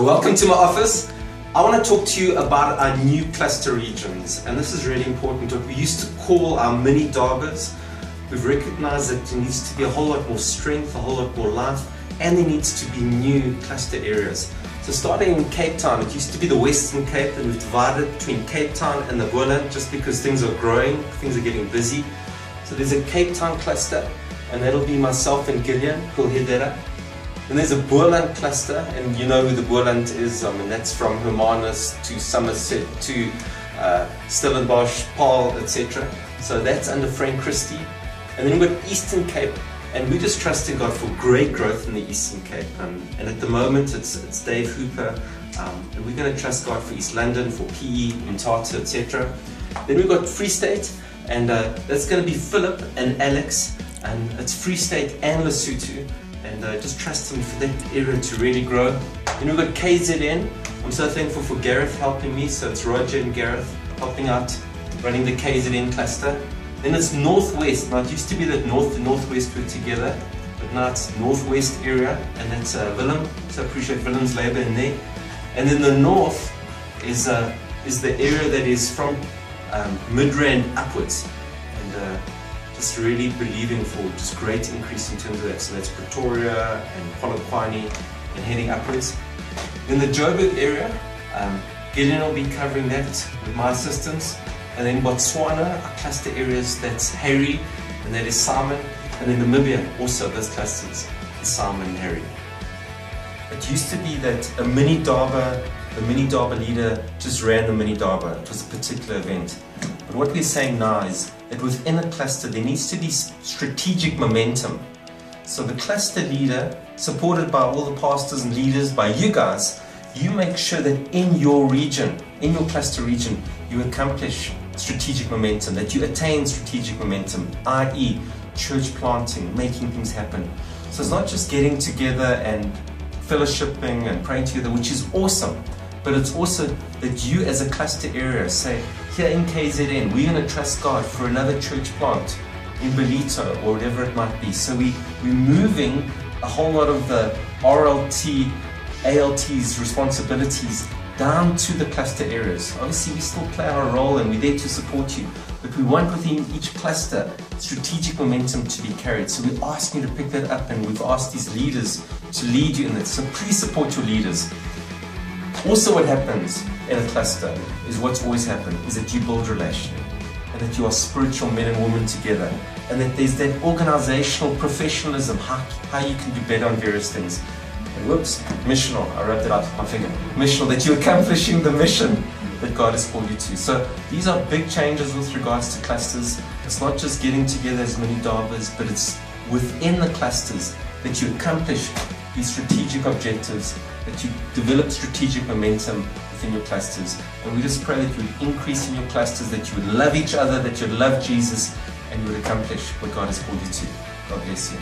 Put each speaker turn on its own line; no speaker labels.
Welcome to my office. I want to talk to you about our new cluster regions, and this is really important. What we used to call our mini Darbas, we've recognized that there needs to be a whole lot more strength, a whole lot more life, and there needs to be new cluster areas. So starting in Cape Town, it used to be the Western Cape, and we've divided between Cape Town and the Boland just because things are growing, things are getting busy. So there's a Cape Town cluster, and that'll be myself and Gillian who'll head that up. And there's a Boland cluster, and you know who the Boland is. I mean, that's from Hermanus to Somerset to Stellenbosch, Paarl, etc. So that's under Frank Christie. And then we've got Eastern Cape, and we're just trusting God for great growth in the Eastern Cape. And at the moment, it's Dave Hooper, and we're going to trust God for East London, for PE, Mthatha, etc. Then we've got Free State, and that's going to be Philip and Alex, and it's Free State and Lesotho. And just trust him for that area to really grow. Then we've got KZN. I'm so thankful for Gareth helping me. So it's Roger and Gareth helping out, running the KZN cluster. Then it's Northwest. Now it used to be that North and Northwest were together, but now it's Northwest area, and that's Willem. So I appreciate Willem's labour in there. And then the North is the area that is from Midrand upwards. And just really believing for just great increase in terms of that. So that's Pretoria and Polokwane and heading upwards. In the Joburg area, Gillian will be covering that with my assistance. And then Botswana, our cluster areas, that's Harry, and that is Simon. And then Namibia, also those clusters, is Simon and Harry. It used to be that the mini Darba leader just ran the mini Darba. It was a particular event. But what we're saying now is that within a cluster there needs to be strategic momentum. So the cluster leader, supported by all the pastors and leaders, by you guys, you make sure that in your region, in your cluster region, you accomplish strategic momentum, that you attain strategic momentum, i.e. church planting, making things happen. So it's not just getting together and fellowshipping and praying together, which is awesome, but it's also that you as a cluster area say, here in KZN, we're going to trust God for another church plant in Belito or whatever it might be. So we're moving a whole lot of the RLT, ALT's responsibilities down to the cluster areas. Obviously we still play our role and we're there to support you, but we want within each cluster strategic momentum to be carried. So we ask you to pick that up, and we've asked these leaders to lead you in that. So please support your leaders. Also what happens in a cluster is what's always happened, is that you build relationship, and that you are spiritual men and women together, and that there's that organizational professionalism, how you can do better on various things. And whoops, missional, I rubbed it out with my finger. Missional, that you're accomplishing the mission that God has called you to. So these are big changes with regards to clusters. It's not just getting together as many Darbas, but it's within the clusters that you accomplish these strategic objectives, that you develop strategic momentum within your clusters. And we just pray that you would increase in your clusters, that you would love each other, that you would love Jesus, and you would accomplish what God has called you to. God bless you.